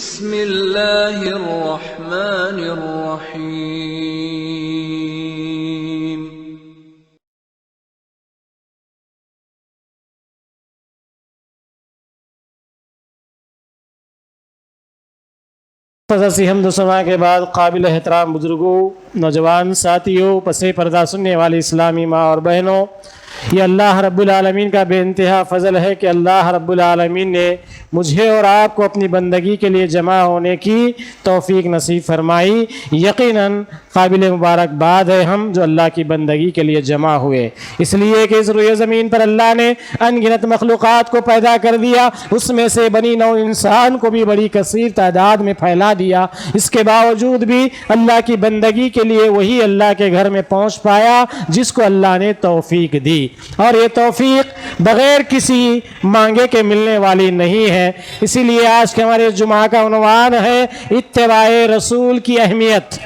بسم اللہ الرحمن الرحیم فضل سی حمد و ثنا کے بعد قابل احترام بزرگوں، نوجوان ساتھیوں، پس پردہ سننے والے اسلامی ماں اور بہنوں، یہ اللہ رب العالمین کا بے انتہا فضل ہے کہ اللہ رب العالمین نے مجھے اور آپ کو اپنی بندگی کے لیے جمع ہونے کی توفیق نصیب فرمائی۔ یقیناً قابل مبارکباد ہے ہم جو اللہ کی بندگی کے لیے جمع ہوئے، اس لیے کہ اس روئے زمین پر اللہ نے ان گنت مخلوقات کو پیدا کر دیا، اس میں سے بنی نوع انسان کو بھی بڑی کثیر تعداد میں پھیلا دیا۔ اس کے باوجود بھی اللہ کی بندگی کے لیے وہی اللہ کے گھر میں پہنچ پایا جس کو اللہ نے توفیق دی، اور یہ توفیق بغیر کسی مانگے کے ملنے والی نہیں ہے۔ اسی لیے آج کے ہمارے جمعہ کا عنوان ہے اتباع رسول کی اہمیت۔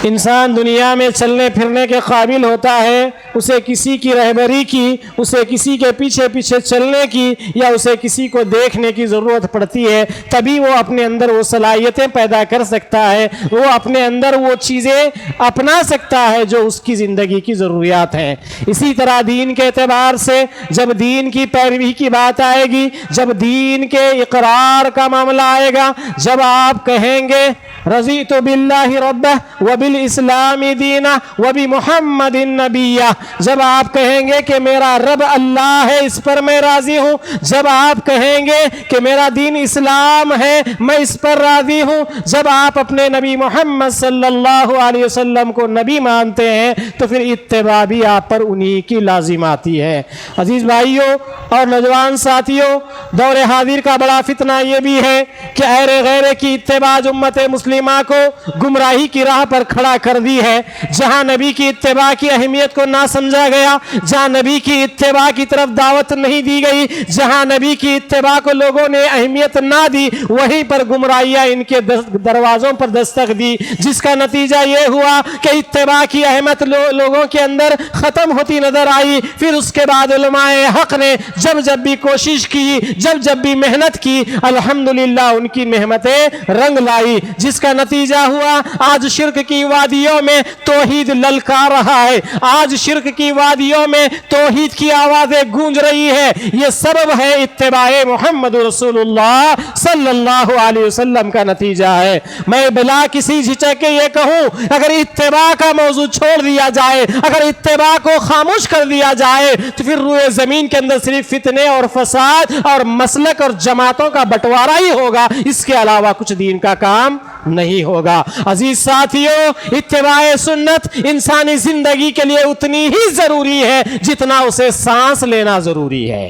انسان دنیا میں چلنے پھرنے کے قابل ہوتا ہے، اسے کسی کی رہبری کی، اسے کسی کے پیچھے پیچھے چلنے کی یا اسے کسی کو دیکھنے کی ضرورت پڑتی ہے، تبھی وہ اپنے اندر وہ صلاحیتیں پیدا کر سکتا ہے، وہ اپنے اندر وہ چیزیں اپنا سکتا ہے جو اس کی زندگی کی ضروریات ہیں۔ اسی طرح دین کے اعتبار سے جب دین کی پیروی کی بات آئے گی، جب دین کے اقرار کا معاملہ آئے گا، جب آپ کہیں گے رضیت باللہ ربہ وبالاسلام دینہ وبمحمد نبیہ، جب آپ کہیں گے کہ میرا رب اللہ ہے، اس پر میں راضی ہوں، جب آپ کہیں گے کہ میرا دین اسلام ہے، میں اس پر راضی ہوں، جب آپ اپنے نبی محمد صلی اللہ علیہ وسلم کو نبی مانتے ہیں تو پھر اتباع بھی آپ پر انہی کی لازم آتی ہے۔ عزیز بھائیوں اور نوجوان ساتھیوں، دور حاضر کا بڑا فتنہ یہ بھی ہے کہ اہل غیر کی اتباع امت مسلمہ کو گمراہی کی راہ پر کھڑا کر دی ہے۔ جہاں نبی کی اتباع کی اہمیت کو نہ سمجھا گیا، جہاں نبی کی اتباع کی طرف دعوت نہیں دی گئی، جہاں نبی کی اتباع کو لوگوں نے اہمیت نہ دی، وہیں پر گمراہیاں ان کے دروازوں پر دستک دی، جس کا نتیجہ یہ ہوا کہ اتباع کی اہمیت لوگوں کے اندر ختم ہوتی نظر آئی۔ پھر اس کے بعد علماء حق نے جب بھی کوشش کی، جب بھی محنت کی، الحمدللہ ان کی محنتیں رنگ لائی، جس کا نتیجہ ہوا آج شرک کی وادیوں میں توحید للکار رہا ہے، آج شرک کی وادیوں میں توحید کی آوازیں گونج رہی ہے۔ یہ سبب ہے اتباع محمد رسول اللہ صلی اللہ علیہ وسلم کا نتیجہ ہے۔ میں بلا کسی جھجک کے یہ کہوں، اگر اتباع کا موضوع چھوڑ دیا جائے، اگر اتباع کو خاموش کر دیا جائے تو پھر روئے زمین کے اندر صرف فتنے اور فساد اور مسلک اور جماعتوں کا بٹوارا ہی ہوگا، اس کے علاوہ کچھ دین کا کام نہیں ہوگا۔ عزیز ساتھیوں، اتباع سنت انسانی زندگی کے لیے اتنی ہی ضروری ہے جتنا اسے سانس لینا ضروری ہے۔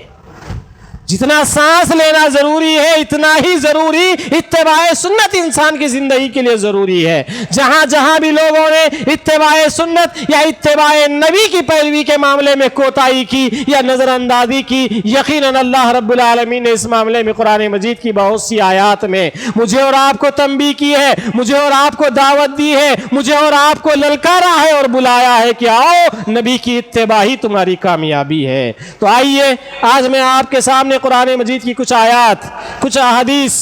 جتنا سانس لینا ضروری ہے اتنا ہی ضروری اتباع سنت انسان کی زندگی کے لیے ضروری ہے۔ جہاں بھی لوگوں نے اتباع سنت یا اتباع نبی کی پیروی کے معاملے میں کوتاہی کی یا نظر اندازی کی، یقیناً اللہ رب العالمین نے اس معاملے میں قرآن مجید کی بہت سی آیات میں مجھے اور آپ کو تنبیہ کی ہے، مجھے اور آپ کو دعوت دی ہے، مجھے اور آپ کو للکارا ہے اور بلایا ہے کہ آؤ نبی کی اتباع ہی تمہاری کامیابی ہے۔ تو آئیے آج میں آپ کے سامنے قرآن مجید کی کچھ آیات، کچھ احادیث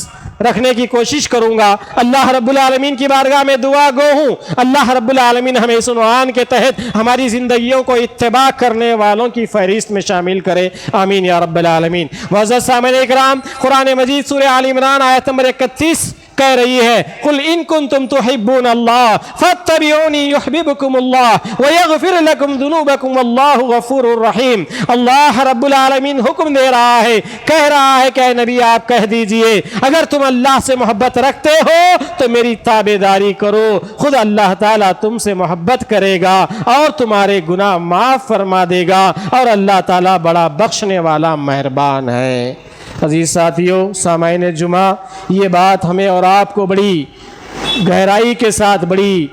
رکھنے کی کوشش کروں گا۔ اللہ رب العالمین کی بارگاہ میں دعا گو ہوں، اللہ رب العالمین ہمیں اس عنوان کے تحت ہماری زندگیوں کو اتباع کرنے والوں کی فہرست میں شامل کرے، آمین یا رب العالمین۔ معزز سامعین اکرام، قرآن مجید سورہ آل عمران آیت نمبر 31 کہہ رہی ہے قل ان کنتم تحبون اللہ فاتبعونی یحببکم اللہ ویغفر لکم ذنوبکم واللہ غفور الرحیم۔ اللہ رب العالمین حکم دے رہا ہے، کہہ رہا ہے کہ اے نبی آپ کہہ دیجئے اگر تم اللہ سے محبت رکھتے ہو تو میری تابعداری کرو، خود اللہ تعالیٰ تم سے محبت کرے گا اور تمہارے گناہ معاف فرما دے گا، اور اللہ تعالیٰ بڑا بخشنے والا مہربان ہے۔ عزیز ساتھیوں، سامعین جمعہ، یہ بات ہمیں اور آپ کو بڑی گہرائی کے ساتھ، بڑی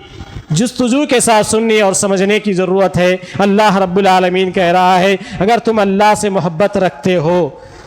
جستجو کے ساتھ سننے اور سمجھنے کی ضرورت ہے۔ اللہ رب العالمین کہہ رہا ہے اگر تم اللہ سے محبت رکھتے ہو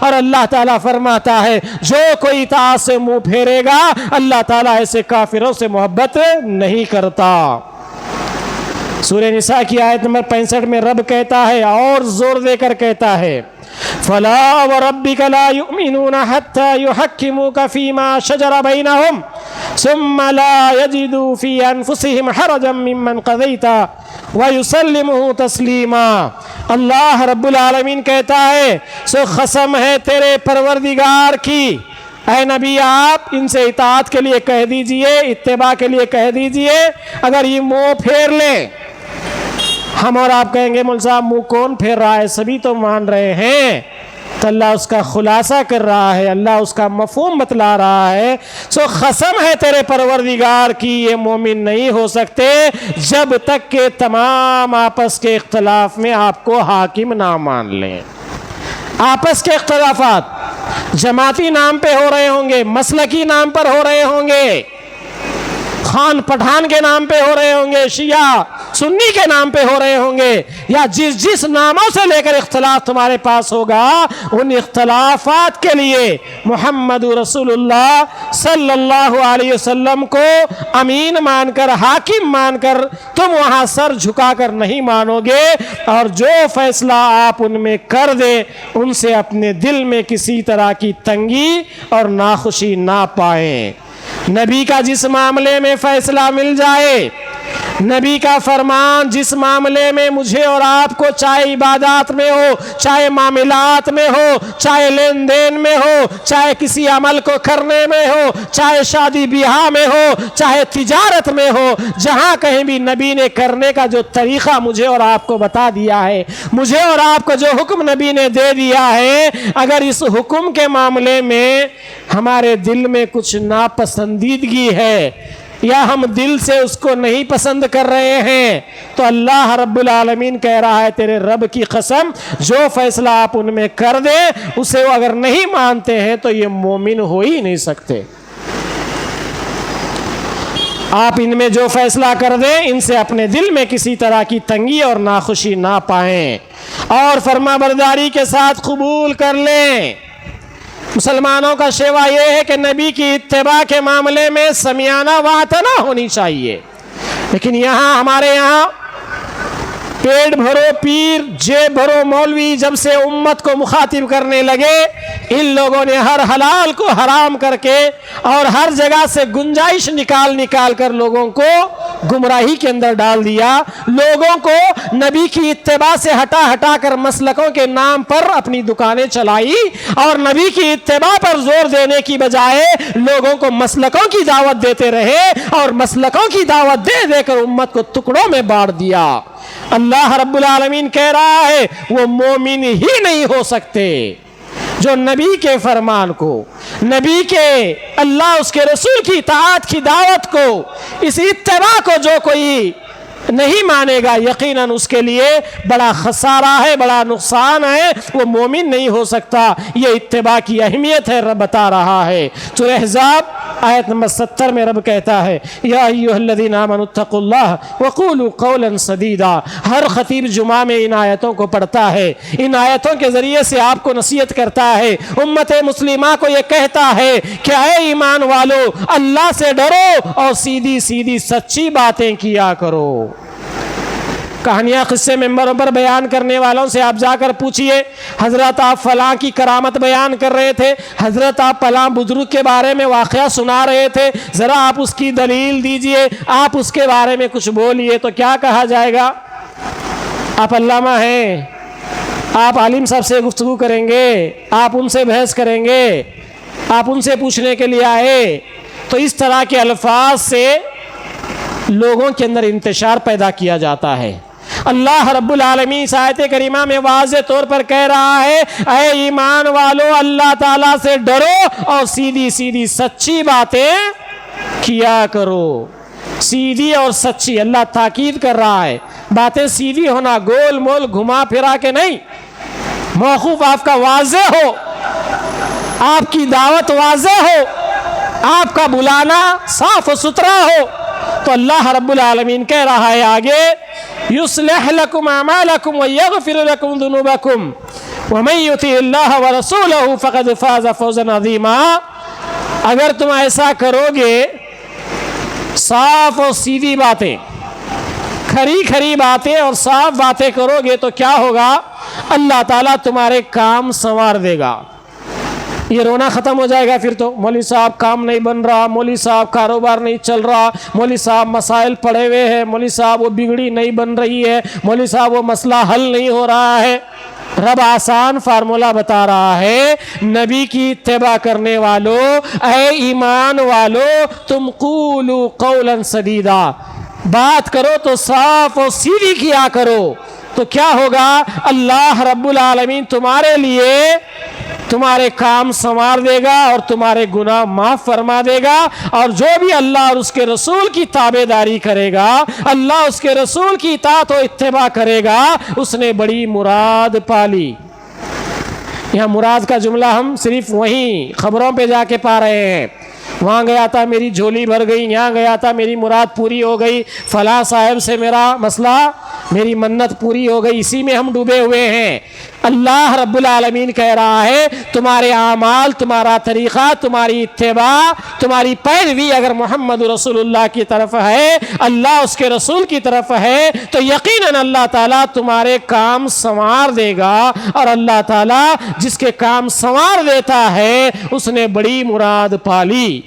اور اللہ تعالیٰ فرماتا ہے جو کوئی اطاعت سے منہ پھیرے گا اللہ تعالیٰ ایسے کافروں سے محبت نہیں کرتا. سورہ نساء کی آیت نمبر 65 میں رب کہتا ہے اور زور دے کر کہتا ہے فَلَا وَرَبِّكَ لَا يُؤْمِنُونَ حَتَّى يُحَكِّمُوكَ فِي مَا شَجَرَ بَيْنَهُمْ ثُمَّ لَا يَجِدُوا فِي أَنفُسِهِمْ حَرَجًا مِّمَّنْ قَضَيْتَ وَيُسَلِّمُوا تَسْلِيمًا. اللہ رب العالمین کہتا ہے سو قسم ہے تیرے پروردگار کی اے نبی آپ ان سے اطاعت کے لیے کہہ دیجئے, اتباع کے لیے کہہ دیجئے. اگر یہ منہ پھیر لیں, ہم اور آپ کہیں گے مول صاحب منہ کون پھیر رہا ہے, سبھی تو مان رہے ہیں, تو اللہ اس کا خلاصہ کر رہا ہے, اللہ اس کا مفہوم بتلا رہا ہے. سو قسم ہے تیرے پروردگار کی یہ مومن نہیں ہو سکتے جب تک کہ تمام آپس کے اختلاف میں آپ کو حاکم نہ مان لیں. آپس کے اختلافات جماعتی نام پہ ہو رہے ہوں گے, مسلکی نام پر ہو رہے ہوں گے, خان پٹھان کے نام پہ ہو رہے ہوں گے, شیعہ سنی کے نام پہ ہو رہے ہوں گے, یا جس ناموں سے لے کر اختلاف تمہارے پاس ہوگا ان اختلافات کے لیے محمد رسول اللہ صلی اللہ علیہ وسلم کو امین مان کر, حاکم مان کر تم وہاں سر جھکا کر نہیں مانو گے. اور جو فیصلہ آپ ان میں کر دیں ان سے اپنے دل میں کسی طرح کی تنگی اور ناخوشی نہ پائیں. نبی کا جس معاملے میں فیصلہ مل جائے, نبی کا فرمان جس معاملے میں مجھے اور آپ کو, چاہے عبادات میں ہو, چاہے معاملات میں ہو, چاہے لین دین میں ہو, چاہے کسی عمل کو کرنے میں ہو, چاہے شادی بیاہ میں ہو, چاہے تجارت میں ہو, جہاں کہیں بھی نبی نے کرنے کا جو طریقہ مجھے اور آپ کو بتا دیا ہے, مجھے اور آپ کو جو حکم نبی نے دے دیا ہے, اگر اس حکم کے معاملے میں ہمارے دل میں کچھ ناپسندیدگی ہے یا ہم دل سے اس کو نہیں پسند کر رہے ہیں تو اللہ رب العالمین کہہ رہا ہے تیرے رب کی قسم جو فیصلہ آپ ان میں کر دیں اسے وہ اگر نہیں مانتے ہیں تو یہ مومن ہو ہی نہیں سکتے. آپ ان میں جو فیصلہ کر دیں ان سے اپنے دل میں کسی طرح کی تنگی اور ناخوشی نہ پائیں اور فرما برداری کے ساتھ قبول کر لیں. مسلمانوں کا شیوا یہ ہے کہ نبی کی اتباع کے معاملے میں سمیانہ واطنہ ہونی چاہیے, لیکن یہاں ہمارے یہاں پیٹ بھرو پیر جیب بھرو مولوی جب سے امت کو مخاطب کرنے لگے, ان لوگوں نے ہر حلال کو حرام کر کے اور ہر جگہ سے گنجائش نکال کر لوگوں کو گمراہی کے اندر ڈال دیا. لوگوں کو نبی کی اتباع سے ہٹا کر مسلکوں کے نام پر اپنی دکانیں چلائی اور نبی کی اتباع پر زور دینے کی بجائے لوگوں کو مسلکوں کی دعوت دیتے رہے اور مسلکوں کی دعوت دے کر امت کو ٹکڑوں میں بانٹ دیا. اللہ رب العالمین کہہ رہا ہے وہ مومن ہی نہیں ہو سکتے جو نبی کے فرمان کو, نبی کے, اللہ اس کے رسول کی اطاعت کی دعوت کو, اس اتباع کو جو کوئی نہیں مانے گا یقیناً اس کے لیے بڑا خسارہ ہے, بڑا نقصان ہے, وہ مومن نہیں ہو سکتا. یہ اتباع کی اہمیت ہے رب بتا رہا ہے. سورہ احزاب آیت نمبر 70 میں رب کہتا ہے یا ایھا الذین آمنوا اتقوا اللہ وقولوا قولا سدیدا. ہر خطیب جمعہ میں ان آیتوں کو پڑھتا ہے, ان آیتوں کے ذریعے سے آپ کو نصیحت کرتا ہے, امت مسلمہ کو یہ کہتا ہے کہ اے ایمان والو اللہ سے ڈرو اور سیدھی سیدھی سچی باتیں کیا کرو. کہانیاں قصے ممبروں پر بیان کرنے والوں سے آپ جا کر پوچھئے حضرت آپ فلاں کی کرامت بیان کر رہے تھے, حضرت آپ فلاں بزرگ کے بارے میں واقعہ سنا رہے تھے, ذرا آپ اس کی دلیل دیجئے, آپ اس کے بارے میں کچھ بولیے, تو کیا کہا جائے گا؟ آپ علامہ ہیں, آپ عالم صاحب سے گفتگو کریں گے, آپ ان سے بحث کریں گے, آپ ان سے پوچھنے کے لیے آئے. تو اس طرح کے الفاظ سے لوگوں کے اندر انتشار پیدا کیا جاتا ہے. اللہ رب العالمین اس آیت کریمہ میں واضح طور پر کہہ رہا ہے اے ایمان والو اللہ تعالیٰ سے ڈرو اور سیدھی سیدھی سچی باتیں کیا کرو. سیدھی اور سچی, اللہ تاکید کر رہا ہے, باتیں سیدھی ہونا, گول مول گھما پھرا کے نہیں, موقوف آپ کا واضح ہو, آپ کی دعوت واضح ہو, آپ کا بلانا صاف و ستھرا ہو. تو اللہ رب العالمین کہہ رہا ہے آگے یصلح لکم اعمالکم ویغفر لکم ذنوبکم, وَمَن يُطِعِ اللَّهَ وَرَسُولَهُ فَقَدْ فَازَ فَوْزًا عَظِيمًا۔ اگر تم ایسا کرو گے، صاف اور سیدھی باتیں، کھری کھری باتیں اور صاف باتیں کرو گے تو کیا ہوگا؟ اللہ تعالیٰ تمہارے کام سنوار دے گا۔ یہ رونا ختم ہو جائے گا پھر تو، مولوی صاحب کام نہیں بن رہا، مولوی صاحب کاروبار نہیں چل رہا، مولوی صاحب مسائل پڑے ہوئے ہیں، مولوی صاحب وہ بگڑی نہیں بن رہی ہے، مولوی صاحب وہ مسئلہ حل نہیں ہو رہا ہے۔ رب آسان فارمولہ بتا رہا ہے، نبی کی اتباع کرنے والوں، اے ایمان والو، تم قولوا قولا سدیدا، بات کرو تو صاف اور سیدھی کیا کرو، تو کیا ہوگا؟ اللہ رب العالمین تمہارے لیے تمہارے کام سنوار دے گا اور تمہارے گناہ معاف فرما دے گا، اور جو بھی اللہ اور اس کے رسول کی تابعداری کرے گا، اللہ اس کے رسول کی اطاعت و اتباع کرے گا، اس نے بڑی مراد پالی۔ یہاں مراد کا جملہ ہم صرف وہیں خبروں پہ جا کے پا رہے ہیں، وہاں گیا تھا میری جھولی بھر گئی، یہاں گیا تھا میری مراد پوری ہو گئی، فلاں صاحب سے میرا مسئلہ، میری منت پوری ہو گئی، اسی میں ہم ڈوبے ہوئے ہیں۔ اللہ رب العالمین کہہ رہا ہے تمہارے اعمال، تمہارا طریقہ، تمہاری اتباع، تمہاری پیروی اگر محمد رسول اللہ کی طرف ہے، اللہ اس کے رسول کی طرف ہے، تو یقیناً اللہ تعالیٰ تمہارے کام سنوار دے گا، اور اللہ تعالیٰ جس کے کام سنوار دیتا ہے اس نے بڑی مراد پالی۔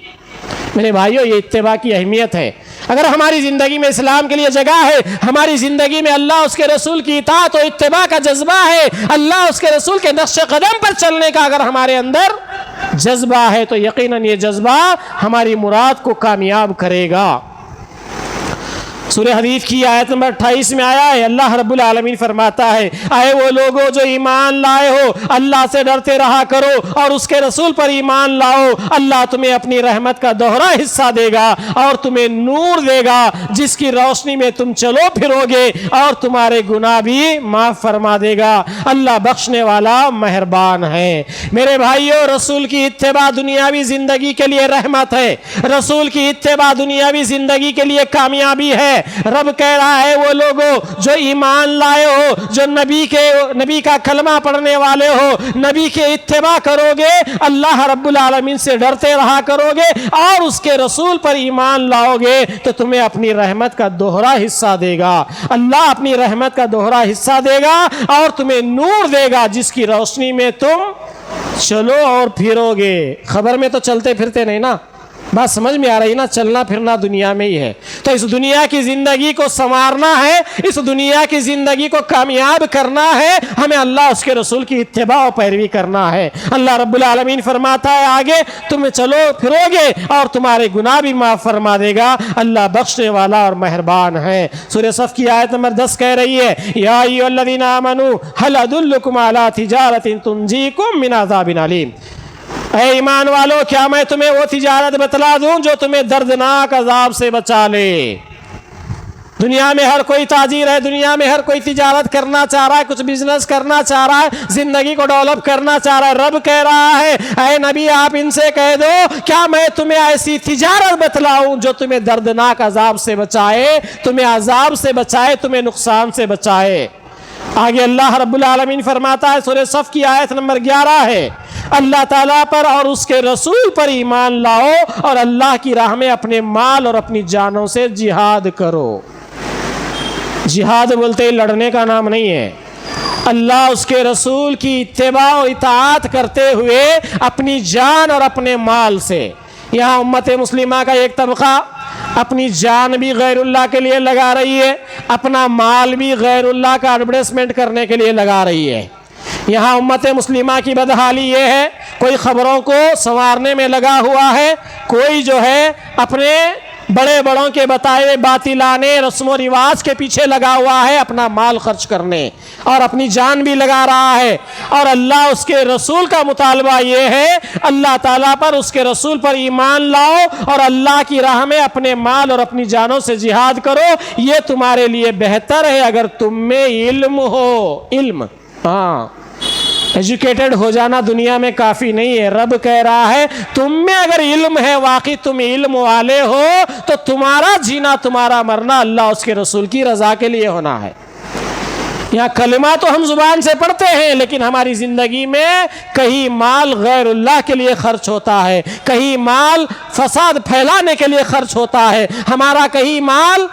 میرے بھائیو، یہ اتباع کی اہمیت ہے۔ اگر ہماری زندگی میں اسلام کے لیے جگہ ہے، ہماری زندگی میں اللہ اس کے رسول کی اطاعت و اتباع کا جذبہ ہے، اللہ اس کے رسول کے نقش قدم پر چلنے کا اگر ہمارے اندر جذبہ ہے، تو یقیناً یہ جذبہ ہماری مراد کو کامیاب کرے گا۔ سورہ حدید کی آیت نمبر 28 میں آیا ہے، اللہ رب العالمین فرماتا ہے، اے وہ لوگوں جو ایمان لائے ہو، اللہ سے ڈرتے رہا کرو اور اس کے رسول پر ایمان لاؤ، اللہ تمہیں اپنی رحمت کا دوہرا حصہ دے گا اور تمہیں نور دے گا جس کی روشنی میں تم چلو پھرو گے، اور تمہارے گناہ بھی معاف فرما دے گا۔ اللہ بخشنے والا مہربان ہے۔ میرے بھائیو، رسول کی اتباع دنیاوی زندگی کے لیے رحمت ہے، رسول کی اتباع دنیاوی زندگی کے لیے کامیابی ہے۔ رب کہہ رہا ہے، وہ لوگوں جو ایمان لائے ہو، جو نبی کا کلمہ پڑھنے والے ہو، نبی کے اتباع کرو گے، اللہ رب العالمین سے ڈرتے رہا کرو گے اور اس کے رسول پر ایمان لاؤ گے، تو تمہیں اپنی رحمت کا دوہرا حصہ دے گا۔ اللہ اپنی رحمت کا دوہرا حصہ دے گا اور تمہیں نور دے گا جس کی روشنی میں تم چلو اور پھرو گے۔ خبر میں تو چلتے پھرتے نہیں نا، بات سمجھ میں آ رہی نا؟ چلنا پھرنا دنیا میں ہی ہے۔ تو اس دنیا کی زندگی کو سنوارنا ہے، اس دنیا کی زندگی کو کامیاب کرنا ہے، ہمیں اللہ اس کے رسول کی اتباع و پیروی کرنا ہے۔ اللہ رب العالمین فرماتا ہے آگے، تم چلو پھرو گے اور تمہارے گناہ بھی معاف فرما دے گا، اللہ بخشنے والا اور مہربان ہے۔ سورہ صف کی آیت نمبر 10 کہہ رہی ہے، یا ایھا الذین آمنوا ھل ادلکم علی تجارۃ تنجیکم من عذاب علیم۔ اے ایمان والو، کیا میں تمہیں وہ تجارت بتلا دوں جو تمہیں دردناک عذاب سے بچا لے؟ دنیا میں ہر کوئی تاجر ہے، دنیا میں ہر کوئی تجارت کرنا چاہ رہا ہے، کچھ بزنس کرنا چاہ رہا ہے، زندگی کو ڈیولپ کرنا چاہ رہا ہے۔ رب کہہ رہا ہے، اے نبی آپ ان سے کہہ دو، کیا میں تمہیں ایسی تجارت بتلاؤں جو تمہیں دردناک عذاب سے بچائے، تمہیں عذاب سے بچائے، تمہیں نقصان سے بچائے۔ آگے اللہ رب العالمین فرماتا ہے، سورہ صف کی آیت نمبر 11 ہے، اللہ تعالیٰ پر اور اس کے رسول پر ایمان لاؤ اور اللہ کی راہ میں اپنے مال اور اپنی جانوں سے جہاد کرو۔ جہاد بولتے ہی لڑنے کا نام نہیں ہے، اللہ اس کے رسول کی اتباع و اطاعت کرتے ہوئے اپنی جان اور اپنے مال سے۔ یہاں امت مسلمہ کا ایک طبقہ اپنی جان بھی غیر اللہ کے لیے لگا رہی ہے، اپنا مال بھی غیر اللہ کا ایڈورٹائزمنٹ کرنے کے لیے لگا رہی ہے۔ یہاں امت مسلمہ کی بدحالی یہ ہے، کوئی خبروں کو سنوارنے میں لگا ہوا ہے، کوئی جو ہے اپنے بڑے بڑوں کے بتائے ہوئے باطلانے رسم و رواج کے پیچھے لگا ہوا ہے، اپنا مال خرچ کرنے اور اپنی جان بھی لگا رہا ہے۔ اور اللہ اس کے رسول کا مطالبہ یہ ہے، اللہ تعالیٰ پر اس کے رسول پر ایمان لاؤ اور اللہ کی راہ میں اپنے مال اور اپنی جانوں سے جہاد کرو، یہ تمہارے لیے بہتر ہے اگر تم میں علم ہو۔ علم، ہاں، ایجوکیٹڈ ہو جانا دنیا میں کافی نہیں ہے۔ رب کہہ رہا ہے تم میں اگر علم ہے، واقعی تم علم والے ہو، تو تمہارا جینا، تمہارا مرنا اللہ اس کے رسول کی رضا کے لیے ہونا ہے۔ یہاں کلمہ تو ہم زبان سے پڑھتے ہیں، لیکن ہماری زندگی میں کہیں مال غیر اللہ کے لیے خرچ ہوتا ہے، کہیں مال فساد پھیلانے کے لیے خرچ ہوتا ہے، ہمارا کہیں مال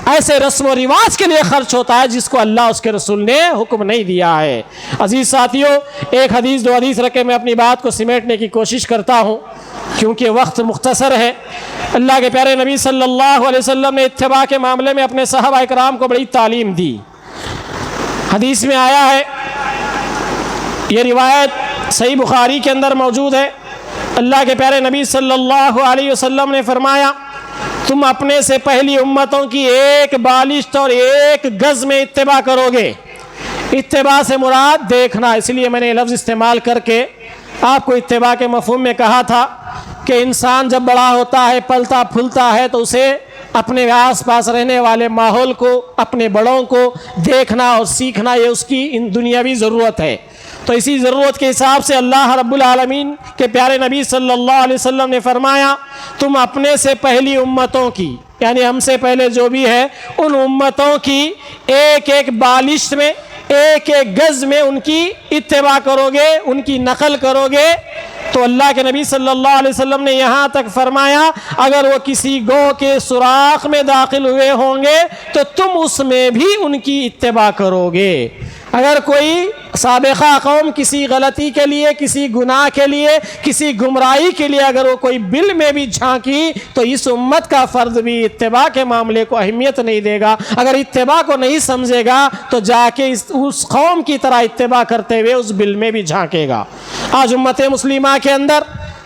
ایسے رسم و رواج کے لیے خرچ ہوتا ہے جس کو اللہ اس کے رسول نے حکم نہیں دیا ہے۔ عزیز ساتھیوں، ایک حدیث دو حدیث رکھ کے میں اپنی بات کو سمیٹنے کی کوشش کرتا ہوں کیونکہ وقت مختصر ہے۔ اللہ کے پیارے نبی صلی اللہ علیہ وسلم نے اتباع کے معاملے میں اپنے صحابہ کرام کو بڑی تعلیم دی۔ حدیث میں آیا ہے، یہ روایت صحیح بخاری کے اندر موجود ہے، اللہ کے پیارے نبی صلی اللہ علیہ وسلم نے فرمایا، تم اپنے سے پہلی امتوں کی ایک بالشت اور ایک گز میں اتباع کرو گے۔ اتباع سے مراد دیکھنا، اس لیے میں نے لفظ استعمال کر کے آپ کو اتباع کے مفہوم میں کہا تھا کہ انسان جب بڑا ہوتا ہے، پلتا پھولتا ہے، تو اسے اپنے آس پاس رہنے والے ماحول کو، اپنے بڑوں کو دیکھنا اور سیکھنا، یہ اس کی دنیاوی ضرورت ہے۔ تو اسی ضرورت کے حساب سے اللہ رب العالمین کے پیارے نبی صلی اللہ علیہ وسلم نے فرمایا، تم اپنے سے پہلی امتوں کی، یعنی ہم سے پہلے جو بھی ہے، ان امتوں کی ایک ایک بالشت میں، ایک ایک گز میں ان کی اتباع کرو گے، ان کی نقل کرو گے۔ تو اللہ کے نبی صلی اللہ علیہ وسلم نے یہاں تک فرمایا، اگر وہ کسی گوہ کے سوراخ میں داخل ہوئے ہوں گے تو تم اس میں بھی ان کی اتباع کرو گے۔ اگر کوئی سابقہ قوم کسی غلطی کے لیے، کسی گناہ کے لیے، کسی گمراہی کے لیے اگر وہ کوئی بل میں بھی جھانکی تو اس امت کا فرد بھی اتباع کے معاملے کو اہمیت نہیں دے گا۔ اگر اتباع کو نہیں سمجھے گا تو جا کے اس قوم کی طرح اتباع کرتے ہوئے اس بل میں بھی جھانکے گا۔ آج امت مسلمہ کے اندر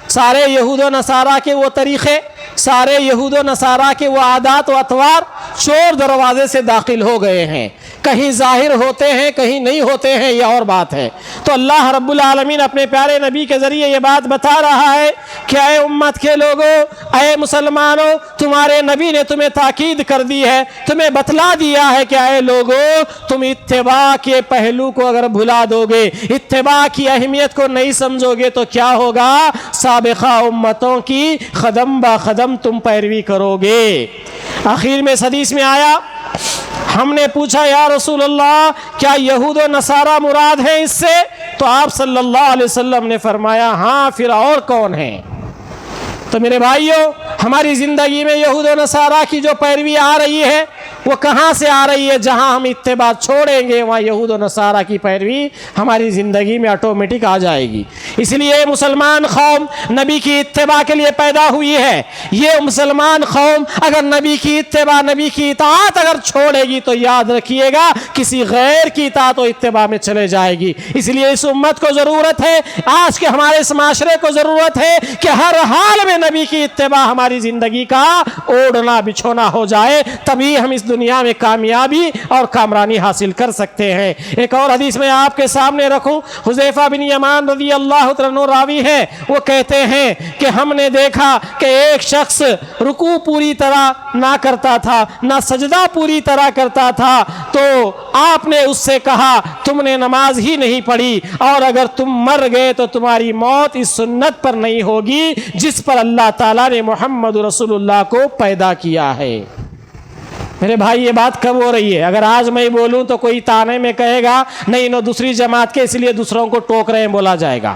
سارے یہود و نصارہ کے وہ طریقے، سارے یہود و نصارہ کے وہ عادات و اطوار چور دروازے سے داخل ہو گئے ہیں، کہیں ظاہر ہوتے ہیں، کہیں نہیں ہوتے ہیں، یہ اور بات ہے۔ تو اللہ رب العالمین اپنے پیارے نبی کے ذریعے یہ بات بتا رہا ہے کہ اے امت کے لوگوں، اے مسلمانوں، تمہارے نبی نے تمہیں تاکید کر دی ہے، تمہیں بتلا دیا ہے کہ اے لوگوں، تم اتباع کے پہلو کو اگر بھلا دو گے، اتباع کی اہمیت کو نہیں سمجھو گے تو کیا ہوگا؟ سابقہ امتوں کی قدم با قدم تم پیروی کرو گے۔ آخر میں اس حدیث میں آیا، ہم نے پوچھا یا رسول اللہ کیا یہود و نصارہ مراد ہیں اس سے؟ تو آپ صلی اللہ علیہ وسلم نے فرمایا ہاں، پھر اور کون ہیں؟ تو میرے بھائیوں، ہماری زندگی میں یہود و نصارہ کی جو پیروی آ رہی ہے وہ کہاں سے آ رہی ہے؟ جہاں ہم اتباع چھوڑیں گے وہاں یہود و نصارہ کی پیروی ہماری زندگی میں آٹومیٹک آ جائے گی۔ اس لیے مسلمان قوم نبی کی اتباع کے لیے پیدا ہوئی ہے۔ یہ مسلمان قوم اگر نبی کی اتباع، نبی کی اطاعت اگر چھوڑے گی تو یاد رکھیے گا کسی غیر کی اطاعت و اتباع میں چلے جائے گی۔ اس لیے اس امت کو ضرورت ہے، آج کے ہمارے اس معاشرے کو ضرورت ہے کہ ہر حال میں نبی کی اتباع ہماری زندگی کا اوڑھنا بچھونا ہو جائے، تبھی ہم اس دنیا میں کامیابی اور کامرانی حاصل کر سکتے ہیں۔ ایک اور حدیث میں آپ کے سامنے رکھوں، حذیفہ بن یمان رضی اللہ عنہ راوی ہے، وہ کہتے ہیں کہ ہم نے دیکھا کہ ایک شخص رکوع پوری طرح نہ کرتا تھا، نہ سجدہ پوری طرح کرتا تھا، تو آپ نے اس سے کہا تم نے نماز ہی نہیں پڑھی، اور اگر تم مر گئے تو تمہاری موت اس سنت پر نہیں ہوگی جس پر اللہ تعالیٰ نے محمد رسول اللہ کو پیدا کیا ہے۔ میرے بھائی یہ بات کب ہو رہی ہے؟ اگر آج میں بولوں تو کوئی تانے میں کہے گا نہیں انہوں دوسری جماعت کے اس لیے دوسروں کو ٹوک رہے ہیں، بولا جائے گا،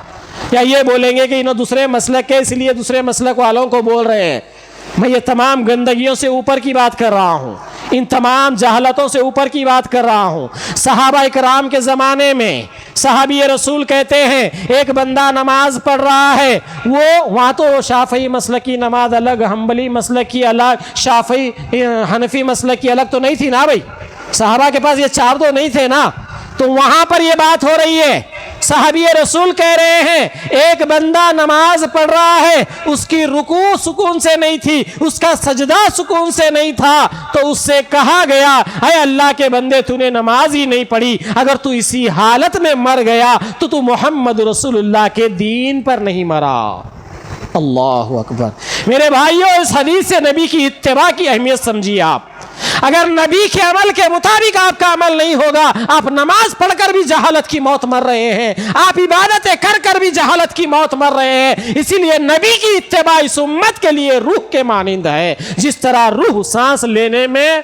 یا یہ بولیں گے کہ انہوں دوسرے مسلک کے اس لیے دوسرے مسلک والوں کو بول رہے ہیں۔ میں یہ تمام گندگیوں سے اوپر کی بات کر رہا ہوں، ان تمام جہالتوں سے اوپر کی بات کر رہا ہوں۔ صحابہ کرام کے زمانے میں صحابی رسول کہتے ہیں ایک بندہ نماز پڑھ رہا ہے، وہ وہاں تو شافعی مسلک کی نماز الگ، حنبلی مسلک کی الگ، شافعی حنفی مسلک کی الگ تو نہیں تھی نا بھائی، صحابہ کے پاس یہ چار تو نہیں تھے نا، تو وہاں پر یہ بات ہو رہی ہے۔ صحابی رسول کہہ رہے ہیں ایک بندہ نماز پڑھ رہا ہے، اس کی رکوع سکون سے نہیں تھی، اس کا سجدہ سکون سے نہیں تھا، تو اس سے کہا گیا اے اللہ کے بندے تو نے نماز ہی نہیں پڑھی، اگر تو اسی حالت میں مر گیا تو محمد رسول اللہ کے دین پر نہیں مرا۔ اللہ اکبر۔ میرے بھائیوں، اس حدیث سے نبی کی اتباع کی اہمیت سمجھیے آپ۔ اگر نبی کے عمل کے مطابق آپ کا عمل نہیں ہوگا، آپ نماز پڑھ کر بھی جہالت کی موت مر رہے ہیں، آپ عبادتیں کر کر بھی جہالت کی موت مر رہے ہیں۔ اسی لیے نبی کی اتباع اس امت کے لیے روح کے مانند ہے، جس طرح روح سانس لینے میں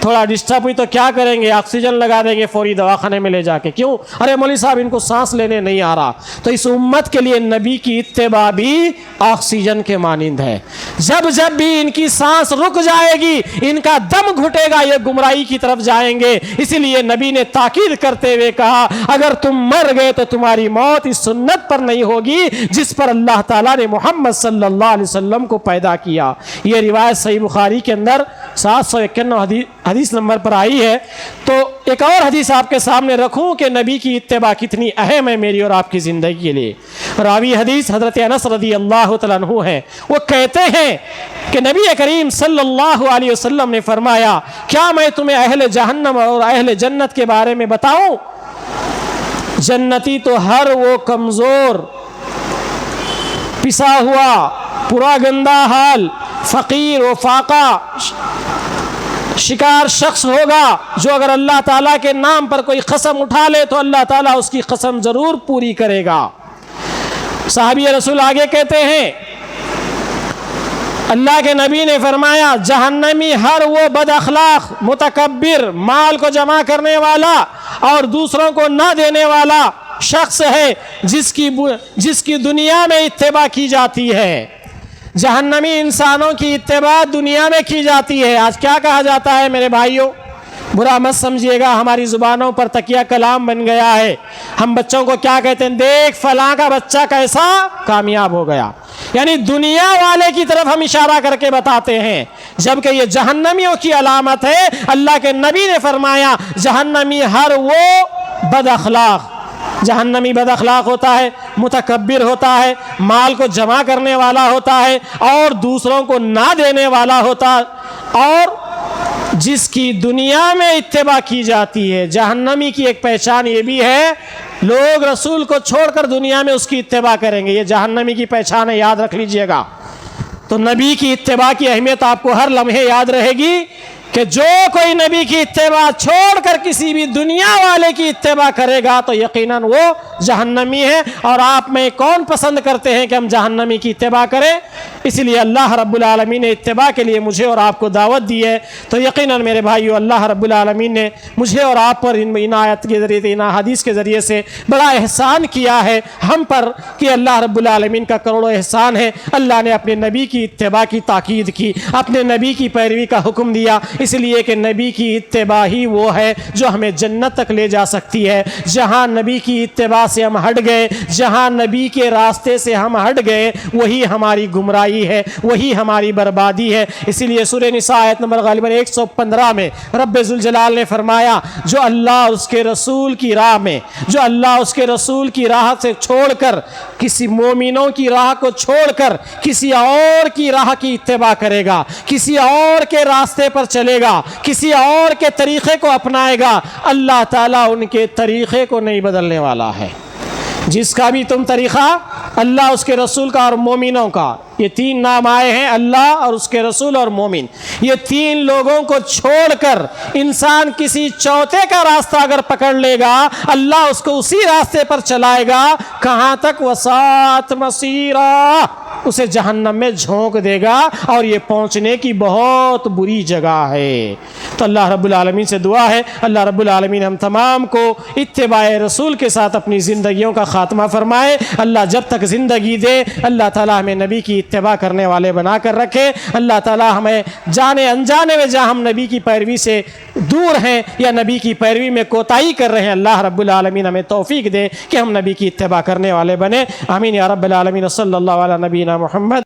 تھوڑا ڈسٹرب ہوئی تو کیا کریں گے؟ آکسیجن لگا دیں گے فوری دواخانے میں لے جا کے. کیوں؟ ارے مولوی صاحب ان کو سانس لینے نہیں آ رہا. تو اس امت کے لیے نبی کی اتباع بھی آکسیجن کے مانند ہے. جب جب بھی ان کی سانس رک جائے گی، ان کا دم گھٹے گا، یہ گمراہی کی طرف جائیں گے. اسی لیے نبی نے تاکید کرتے ہوئے کہا اگر تم مر گئے تو تمہاری موت اس سنت پر نہیں ہوگی جس پر اللہ تعالیٰ نے محمد صلی اللہ علیہ وسلم کو پیدا کیا. یہ روایت صحیح بخاری کے اندر 791 حدیث نمبر پر آئی ہے. تو ایک اور حدیث آپ کے سامنے رکھوں کہ نبی کی اتباع کتنی اہم ہے میری اور آپ کی زندگی کے لیے. راوی حدیث حضرت انس رضی اللہ تعالیٰ عنہ ہے. وہ کہتے ہیں کہ نبی کریم صلی اللہ علیہ وسلم نے فرمایا کیا میں تمہیں اہل جہنم اور اہل جنت کے بارے میں بتاؤں؟ جنتی تو ہر وہ کمزور، پسا ہوا، پورا گندا حال، فقیر و فاقہ شکار شخص ہوگا جو اگر اللہ تعالیٰ کے نام پر کوئی قسم اٹھا لے تو اللہ تعالیٰ اس کی قسم ضرور پوری کرے گا. صحابی رسول آگے کہتے ہیں اللہ کے نبی نے فرمایا جہنمی ہر وہ بد اخلاق، متکبر، مال کو جمع کرنے والا اور دوسروں کو نہ دینے والا شخص ہے جس کی دنیا میں اتباع کی جاتی ہے. جہنمی انسانوں کی اتباع دنیا میں کی جاتی ہے. آج کیا کہا جاتا ہے میرے بھائیوں؟ برا مت سمجھیے گا، ہماری زبانوں پر تکیہ کلام بن گیا ہے. ہم بچوں کو کیا کہتے ہیں؟ دیکھ فلاں کا بچہ کیسا کامیاب ہو گیا. یعنی دنیا والے کی طرف ہم اشارہ کر کے بتاتے ہیں، جبکہ یہ جہنمیوں کی علامت ہے. اللہ کے نبی نے فرمایا جہنمی ہر وہ بد اخلاق، جہنمی بد اخلاق ہوتا ہے، متکبر ہوتا ہے، مال کو جمع کرنے والا ہوتا ہے اور دوسروں کو نہ دینے والا ہوتا، اور جس کی دنیا میں اتباع کی جاتی ہے. جہنمی کی ایک پہچان یہ بھی ہے لوگ رسول کو چھوڑ کر دنیا میں اس کی اتباع کریں گے. یہ جہنمی کی پہچان ہے، یاد رکھ لیجئے گا. تو نبی کی اتباع کی اہمیت آپ کو ہر لمحے یاد رہے گی کہ جو کوئی نبی کی اتباع چھوڑ کر کسی بھی دنیا والے کی اتباع کرے گا تو یقیناً وہ جہنمی ہے. اور آپ میں کون پسند کرتے ہیں کہ ہم جہنمی کی اتباع کریں؟ اسی لیے اللہ رب العالمین نے اتباع کے لیے مجھے اور آپ کو دعوت دی ہے. تو یقیناً میرے بھائیو اللہ رب العالمین نے مجھے اور آپ پر ان آیت کے ذریعے سے، ان حدیث کے ذریعے سے بڑا احسان کیا ہے ہم پر کہ اللہ رب العالمین کا کروڑوں احسان ہے. اللہ نے اپنے نبی کی اتباع کی تاکید کی، اپنے نبی کی پیروی کا حکم دیا، اس لیے کہ نبی کی اتباع ہی وہ ہے جو ہمیں جنت تک لے جا سکتی ہے. جہاں نبی کی اتباع سے ہم ہٹ گئے، جہاں نبی کے راستے سے ہم ہٹ گئے، وہی ہماری گمراہی ہے، وہی ہماری بربادی ہے. اسی لیے سورہ نساء آیت نمبر غالباً 115 میں رب ذوالجلال نے فرمایا جو اللہ اور اس کے رسول کی راہ میں، جو اللہ اس کے رسول کی راہ سے چھوڑ کر، کسی مومنوں کی راہ کو چھوڑ کر کسی اور کی راہ کی اتباع کرے گا، کسی اور کے راستے پر چلے گا، کسی اور کے طریقے کو اپنائے گا، اللہ تعالیٰ ان کے طریقے کو نہیں بدلنے والا ہے. جس کا بھی تم طریقہ، اللہ اس کے رسول کا اور مومنوں کا، یہ تین نام آئے ہیں، اللہ اور اس کے رسول اور مومن. یہ تین لوگوں کو چھوڑ کر انسان کسی چوتھے کا راستہ اگر پکڑ لے گا، اللہ اس کو اسی راستے پر چلائے گا. کہاں تک؟ وسات مسیرا، اسے جہنم میں جھونک دے گا اور یہ پہنچنے کی بہت بری جگہ ہے. تو اللہ رب العالمین سے دعا ہے اللہ رب العالمین ہم تمام کو اتباع رسول کے ساتھ اپنی زندگیوں کا خاتمہ فرمائے. اللہ جب تک زندگی دے اللہ تعالیٰ ہمیں نبی کی اتباع کرنے والے بنا کر رکھے. اللہ تعالیٰ ہمیں جانے انجانے میں جہاں ہم نبی کی پیروی سے دور ہیں یا نبی کی پیروی میں کوتاہی کر رہے ہیں، اللہ رب العالمین ہمیں توفیق دے کہ ہم نبی کی اتباع کرنے والے بنے. آمین یا رب العالمین. صلی اللہ علیہ نبینا محمد.